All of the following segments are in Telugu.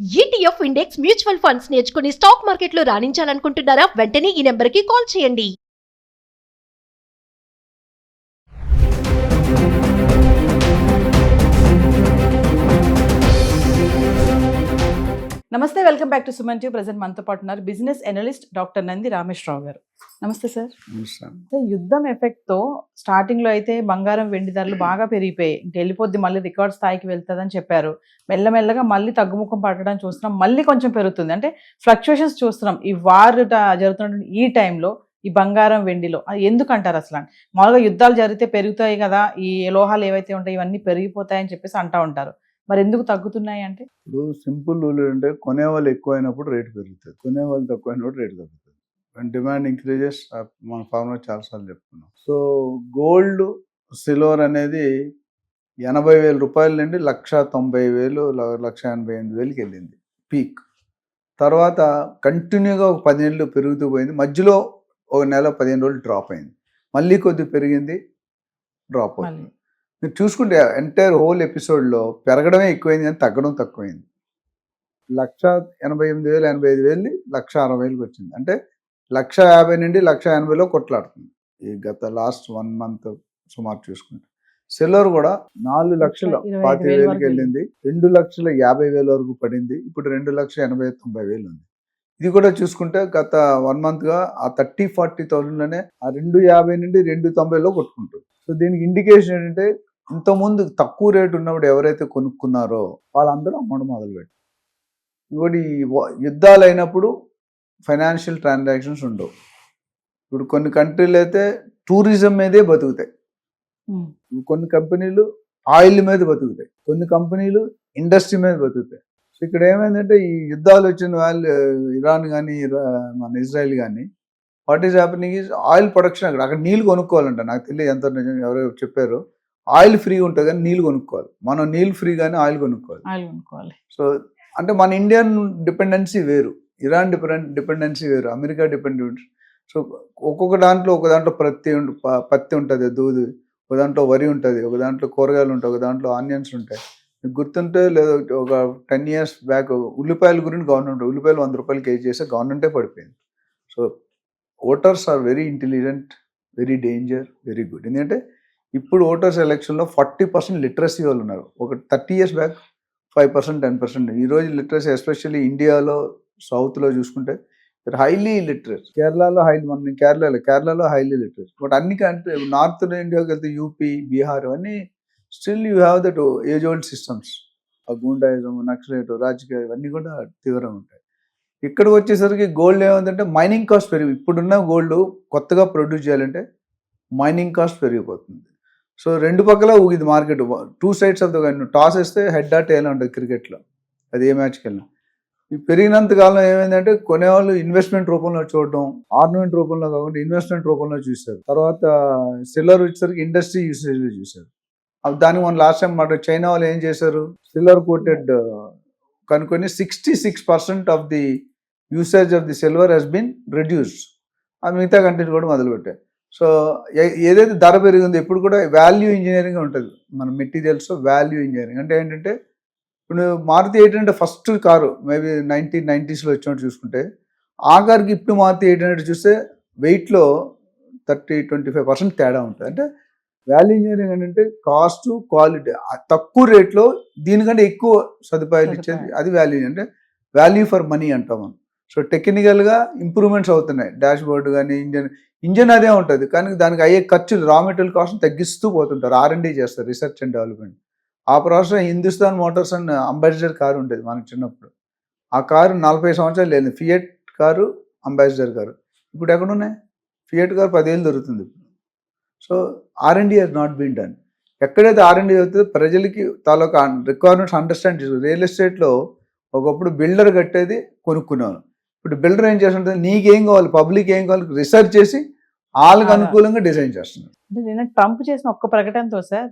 ఈటీఎఫ్ ఇండెక్స్ మ్యూచువల్ ఫండ్స్ నేర్చుకుని స్టాక్ మార్కెట్లో రాణించాలనుకుంటున్నారా? వెంటనే ఈ నెంబర్కి కాల్ చేయండి. నమస్తే, welcome back to Suman TV. Present మనతో పాటు ఉన్నారు business analyst doctor Nandi Rameshwar Rao గారు. నమస్తే సార్. యుద్ధం ఎఫెక్ట్ తో స్టార్టింగ్ లో అయితే బంగారం వెండి ధరలు బాగా పెరిగిపోయాయి. ఇంక వెళ్ళిపోద్ది, మళ్ళీ రికార్డ్ స్థాయికి వెళ్తుందని చెప్పారు. మెల్లమెల్లగా మళ్ళీ తగ్గుముఖం పట్టడం చూస్తున్నాం, మళ్ళీ కొంచెం పెరుగుతుంది. అంటే ఫ్లక్చుయేషన్స్ చూస్తున్నాం. ఈ వార్ జరుగుతున్న ఈ టైంలో ఈ బంగారం వెండిలో అది ఎందుకంటారు అసలు? మామూలుగా యుద్ధాలు జరిగితే పెరుగుతాయి కదా, ఈ లోహాలు ఏవైతే ఉంటాయి ఇవన్నీ పెరిగిపోతాయని చెప్పేసి అంటా ఉంటారు. మరి ఎందుకు తగ్గుతున్నాయి అంటే? ఇప్పుడు సింపుల్ రూల్ ఏంటంటే కొనేవాళ్ళు ఎక్కువైనప్పుడు రేటు పెరుగుతుంది, కొనేవాళ్ళు తక్కువైనప్పుడు రేటు తగ్గుతుంది. డిమాండ్ ఇంక్రీజెస్, మన ఫార్మర్ చాలాసార్లు చెప్పుకున్నాం. సో గోల్డ్ సిల్వర్ అనేది 80,000 రూపాయల నుండి 1,90,000 1,88,000 వెళ్ళింది పీక్. తర్వాత కంటిన్యూగా ఒక 10 నెలలు పెరుగుతూ పోయింది. మధ్యలో ఒక నెల 15 రోజులు డ్రాప్ అయింది, మళ్ళీ కొద్దిగా పెరిగింది, డ్రాప్ అయింది. మీరు చూసుకుంటే ఎంటైర్ హోల్ ఎపిసోడ్లో పెరగడమే ఎక్కువైంది కానీ తగ్గడం తక్కువైంది. 1,88,000 85,000 1,60,000 వచ్చింది. అంటే 1,50,000 నుండి 1,80,000 కొట్లాడుతుంది ఈ గత లాస్ట్ 1 మంత్ సుమారు చూసుకుంటే. సిల్వర్ కూడా 4,20,000 వెళ్ళింది, 2,50,000 వరకు పడింది, ఇప్పుడు 2,80,90,000 ఉంది. ఇది కూడా చూసుకుంటే గత 1 మంత్గా ఆ 30,40,000లోనే ఆ 2,50,000 నుండి 2,90,000 కొట్టుకుంటుంది. సో దీనికి ఇండికేషన్ ఏంటంటే ఇంతకుముందు తక్కువ రేటు ఉన్నప్పుడు ఎవరైతే కొనుక్కున్నారో వాళ్ళందరూ అమ్మడం మొదలుపెట్టారు. ఇంకోటి యుద్ధాలు అయినప్పుడు ఫైనాన్షియల్ ట్రాన్సాక్షన్స్ ఉండవు. ఇప్పుడు కొన్ని కంట్రీలు అయితే టూరిజం మీదే బతుకుతాయి, కొన్ని కంపెనీలు ఆయిల్ మీద బతుకుతాయి, కొన్ని కంపెనీలు ఇండస్ట్రీ మీద బతుకుతాయి. సో ఇక్కడ ఏమైందంటే ఈ యుద్ధాలు వచ్చిన వాళ్ళు ఇరాన్ కానీ మన ఇజ్రాయెల్ కానీ what is happening is oil production. అక్కడ నీళ్ళు కొనుక్కోవాలంట, నాకు తెలియదు ఎంత ఎవరో చెప్పారు. ఆయిల్ ఫ్రీ ఉంటుంది కానీ నీళ్ళు కొనుక్కోవాలి. మనం నీళ్ళు ఫ్రీ కానీ ఆయిల్ కొనుక్కోవాలి. సో అంటే మన ఇండియన్ డిపెండెన్సీ వేరు, ఇరాన్ డిపెండెన్సీ వేరు, అమెరికా డిపెండెన్సీ. సో ఒక్కొక్క దాంట్లో ఒక దాంట్లో పత్తి ఉంటుంది, దూది, ఒక దాంట్లో వరి ఉంటుంది, ఒక దాంట్లో కూరగాయలు ఉంటాయి, ఒక దాంట్లో ఆనియన్స్ ఉంటాయి. మీకు గుర్తుంటే లేదా ఒక 10 years బ్యాక్ ఉల్లిపాయల గురించి గవర్నమెంట్ ఉల్లిపాయలు 100 రూపాయలు కేజీ చేస్తే గవర్నమెంటే పడిపోయింది. So voters are very intelligent, very danger, very good. ఎందుకంటే ఇప్పుడు ఓటర్స్ ఎలక్షన్లో 40% లిటరసీ వాళ్ళు ఉన్నారు. ఒక 30 years బ్యాక్ 5% 10%. ఈరోజు లిటరసీ ఎస్పెషల్లీ ఇండియాలో సౌత్లో చూసుకుంటే హైలీ లిటరసీ. కేరళలో కేరళలో హైలీ లిటరసీ. బట్ అన్ని కంట్రీ నార్త్ ఇండియాకి వెళ్తే యూపీ, బీహార్ అన్నీ still you have that age old systems. ఆ గూండాయిజం, నక్సలైట్, రాజకీయ ఇవన్నీ కూడా తీవ్రంగా ఉంటాయి. ఇక్కడికి వచ్చేసరికి గోల్డ్ ఏమైందంటే మైనింగ్ కాస్ట్ పెరిగి, ఇప్పుడున్న గోల్డ్ కొత్తగా ప్రొడ్యూస్ చేయాలంటే మైనింగ్ కాస్ట్ పెరిగిపోతుంది. సో రెండు పక్కల ఊగిది market, 2 sides of the coin. Toss వేస్తే హెడ్ ఆర్ టైల్ ఉంటుంది క్రికెట్లో, అది ఏ మ్యాచ్కి వెళ్ళినా. ఈ పెరిగినంత కాలం ఏమైందంటే కొనేవాళ్ళు ఇన్వెస్ట్మెంట్ రూపంలో చూడడం, ఆర్నమెంట్ రూపంలో కాకుండా ఇన్వెస్ట్మెంట్ రూపంలో చూశారు. తర్వాత సిల్వర్ వచ్చేసరికి ఇండస్ట్రీ యూసేజ్లో చూశారు. దానికి మనం లాస్ట్ టైం మాట చైనా వాళ్ళు ఏం చేశారు, సిల్వర్ కోటెడ్ కనుక్కొని 66% of the usage of the silver has been reduced. ఆ మిగతా కంట్రీస్ కూడా మొదలుపెట్టాయి. సో ఏదైతే ధర పెరిగిందో ఇప్పుడు కూడా వాల్యూ ఇంజనీరింగ్ ఉంటుంది మన మెటీరియల్స్లో. వాల్యూ ఇంజనీరింగ్ అంటే ఏంటంటే ఇప్పుడు Maruti 800 first car maybe 1990s వచ్చినట్టు చూసుకుంటే ఆ కార్కి ఇప్పుడు మారుతి 800 చూస్తే వెయిట్లో 30-25% తేడా ఉంటుంది. అంటే వాల్యూ ఇంజనీరింగ్ ఏంటంటే కాస్ట్, క్వాలిటీ తక్కువ రేట్లో దీనికంటే ఎక్కువ సదుపాయాలు ఇచ్చేది, అది వాల్యూ. అంటే వాల్యూ ఫర్ మనీ అంటాం మనం. సో టెక్నికల్గా ఇంప్రూవ్మెంట్స్ అవుతున్నాయి, డాష్ బోర్డు కానీ ఇంజన్ అదే ఉంటుంది, కానీ దానికి అయ్యే ఖర్చులు రా మెటీరియల్ కాస్ట్ తగ్గిస్తూ పోతుంటారు. R&D చేస్తారు, రీసెర్చ్ అండ్ డెవలప్మెంట్. ఆ process Hindustan Motors and ambassador car ఉండేది మనకు చిన్నప్పుడు. ఆ కారు 40 సంవత్సరాలు లేదు, ఫియట్ కారు, అంబాసిడర్ కారు. ఇప్పుడు ఎక్కడున్నాయి? ఫియట్ కారు 10 ఏళ్ళు దొరుకుతుంది ఇప్పుడు. So R&D has not been done. ఎక్కడైతే R&D అవుతుందో ప్రజలకి తాలూకా రిక్వైర్మెంట్స్ అండర్స్టాండ్ చేసుకోవాలి. రియల్ ఎస్టేట్లో ఒకప్పుడు బిల్డర్ కట్టేది కొనుక్కున్నాను, ఇప్పుడు బిల్డర్ ఏం చేస్తుంటే నీకేం కావాలి, పబ్లిక్ ఏం కావాలి రీసెర్చ్ చేసి వాళ్ళకి అనుకూలంగా డిజైన్ చేస్తున్నారు. అంటే ట్రంప్ చేసిన ఒక్క ప్రకటనతో సార్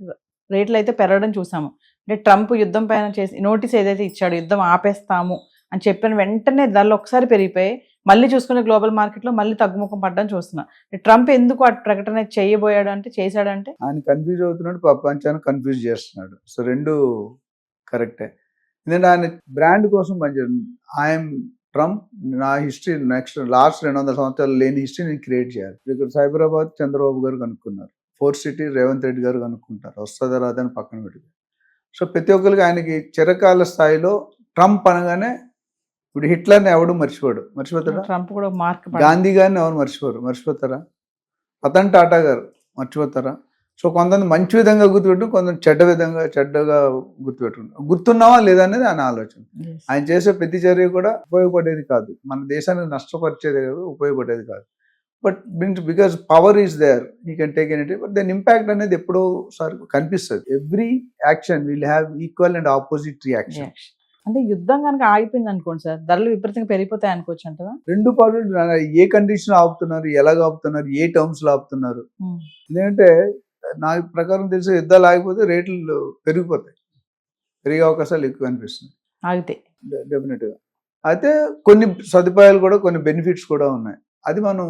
రేట్లు అయితే పెరగడం చూసాము. అంటే ట్రంప్ యుద్ధం పైన చేసి నోటీస్ ఏదైతే ఇచ్చాడు, యుద్ధం ఆపేస్తాము అని చెప్పిన వెంటనే ధరలు ఒకసారి పెరిగిపోయి మళ్ళీ చూసుకునే గ్లోబల్ మార్కెట్లో మళ్ళీ తగ్గుముఖం పడ్డం చూస్తున్నాం. ట్రంప్ ఎందుకు ఆ ప్రకటన చేయబోయాడు అంటే, చేశాడంటే ఆయన కన్ఫ్యూజ్ అవుతున్నాడు, ప్రపంచాన్ని కన్ఫ్యూజ్ చేస్తున్నాడు. సో రెండు కరెక్టే. ఎందుకంటే ఆయన బ్రాండ్ కోసం పనిచేయడం. ఐఎమ్ ట్రంప్, నా హిస్టరీ లాస్ట్ 200 సంవత్సరాలు లేని హిస్టరీ నేను క్రియేట్ చేయాలి. ఇక్కడ సైబరాబాద్ చంద్రబాబు గారు కనుక్కున్నారు, 4th సిటీ రేవంత్ రెడ్డి గారు కనుక్కుంటారు, వస్తుందా రాదని పక్కన పెట్టి. సో ప్రతి ఒక్కరికి ఆయనకి చిరకాల స్థాయిలో ట్రంప్ అనగానే, ఇప్పుడు హిట్లర్ని ఎవడు మర్చిపోతాడా? ట్రంప్ కూడా మార్క్ గాంధీ గారిని ఎవరు మర్చిపోతారా? రతన్ టాటా గారు మర్చిపోతారా? సో కొంతమంది మంచి విధంగా గుర్తుపెట్టుకుని, కొంతమంది చెడ్డగా గుర్తుపెట్టుకుంటారు. గుర్తున్నావా లేదా అనేది ఆయన ఆలోచన. ఆయన చేసే ప్రతి చర్య కూడా ఉపయోగపడేది కాదు, మన దేశానికి నష్టపరిచేది కాదు, ఉపయోగపడేది కాదు. But because power is there, you can take anything, but దాని ఇంపాక్ట్ అనేది ఎప్పుడో సారి కనిపిస్తుంది. Every action will have equal and opposite reaction. అంటే యుద్ధం కనుక ఆగిపోయింది అనుకోండి సార్, ధరలు విపరీతంగా పెరిగిపోతాయి అనుకోవచ్చు అంటారా? రెండు పార్టీలు ఏ కండిషన్ ఆపుతున్నారు, ఎలాగ ఆపుతున్నారు, ఏ టర్మ్స్ లో ఆపుతున్నారు. ఎందుకంటే నా ప్రకారం తెలిసి యుద్ధాలు ఆగిపోతే రేట్లు పెరిగే అవకాశాలు ఎక్కువ అనిపిస్తుంది ఆగితే. డెఫినెట్ గా. అయితే కొన్ని సదుపాయాలు కూడా, కొన్ని బెనిఫిట్స్ కూడా ఉన్నాయి. అది మనం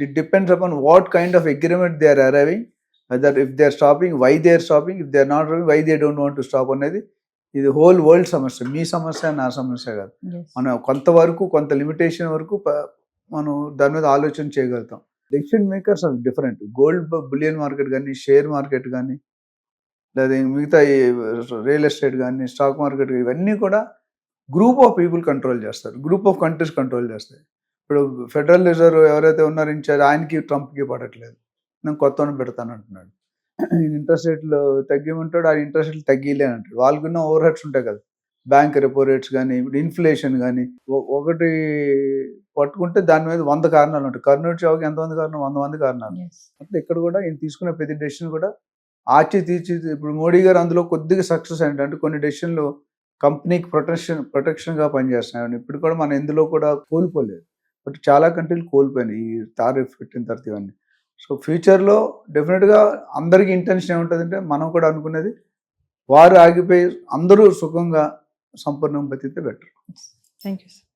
it depends upon what kind of agreement they are arriving, whether if they are stopping, why they are stopping, if they are not why they don't want to stop అనేది. ఇది హోల్ వరల్డ్ సమస్య, మీ సమస్య నా సమస్య కాదు. మనం కొంతవరకు, కొంత లిమిటేషన్ వరకు మనం దాని మీద ఆలోచన చేయగలుగుతాం. Decision makers are different. Gold bullion market కానీ, షేర్ మార్కెట్ కానీ, లేదా మిగతా రియల్ ఎస్టేట్ కానీ, స్టాక్ మార్కెట్, ఇవన్నీ కూడా గ్రూప్ ఆఫ్ పీపుల్ కంట్రోల్ చేస్తారు, గ్రూప్ ఆఫ్ కంట్రీస్ కంట్రోల్ చేస్తాయి. ఇప్పుడు ఫెడరల్ రిజర్వ్ ఎవరైతే ఉన్నారో ఇన్ఛార్జ్, ఆయనకి ట్రంప్కి పడట్లేదు, నేను కొత్తను పెడతాను అంటున్నాడు. ఇంట్రెస్ట్ రేట్లు తగ్గిమంటాడు, ఆ ఇంట్రెస్ట్ రేట్లు తగ్గిలే అంటాడు. వాళ్ళకున్న ఓవర్ హెడ్స్ ఉంటాయి కదా, బ్యాంక్ రెపో రేట్స్ కానీ, ఇప్పుడు ఇన్ఫ్లేషన్ కానీ, ఒకటి పట్టుకుంటే దాని మీద 100 కారణాలు ఉంటాయి. కర్నూలు చావుకి ఎంతమంది కారణం? 100 మంది కారణాలు. అట్లా ఇక్కడ కూడా ఈయన తీసుకునే ప్రతి డెసిషన్ కూడా ఇప్పుడు మోడీ గారు అందులో కొద్దిగా సక్సెస్ ఏంటంటే, కొన్ని డెసిషన్లు కంపెనీకి ప్రొటెక్షన్గా పనిచేస్తున్నాయి. ఇప్పుడు కూడా మనం ఎందులో కూడా కోల్పోలేదు, బట్ చాలా కంట్రీలు కోల్పోయినాయి ఈ టారిఫ్ పెట్టిన తర్వాత ఇవన్నీ. సో ఫ్యూచర్లో డెఫినెట్గా అందరికీ ఇంటెన్షన్ ఏముంటుందంటే, మనం కూడా అనుకునేది వారు ఆగిపోయి అందరూ సుఖంగా సంపూర్ణంగా బతికితే బెటర్. Thank you sir.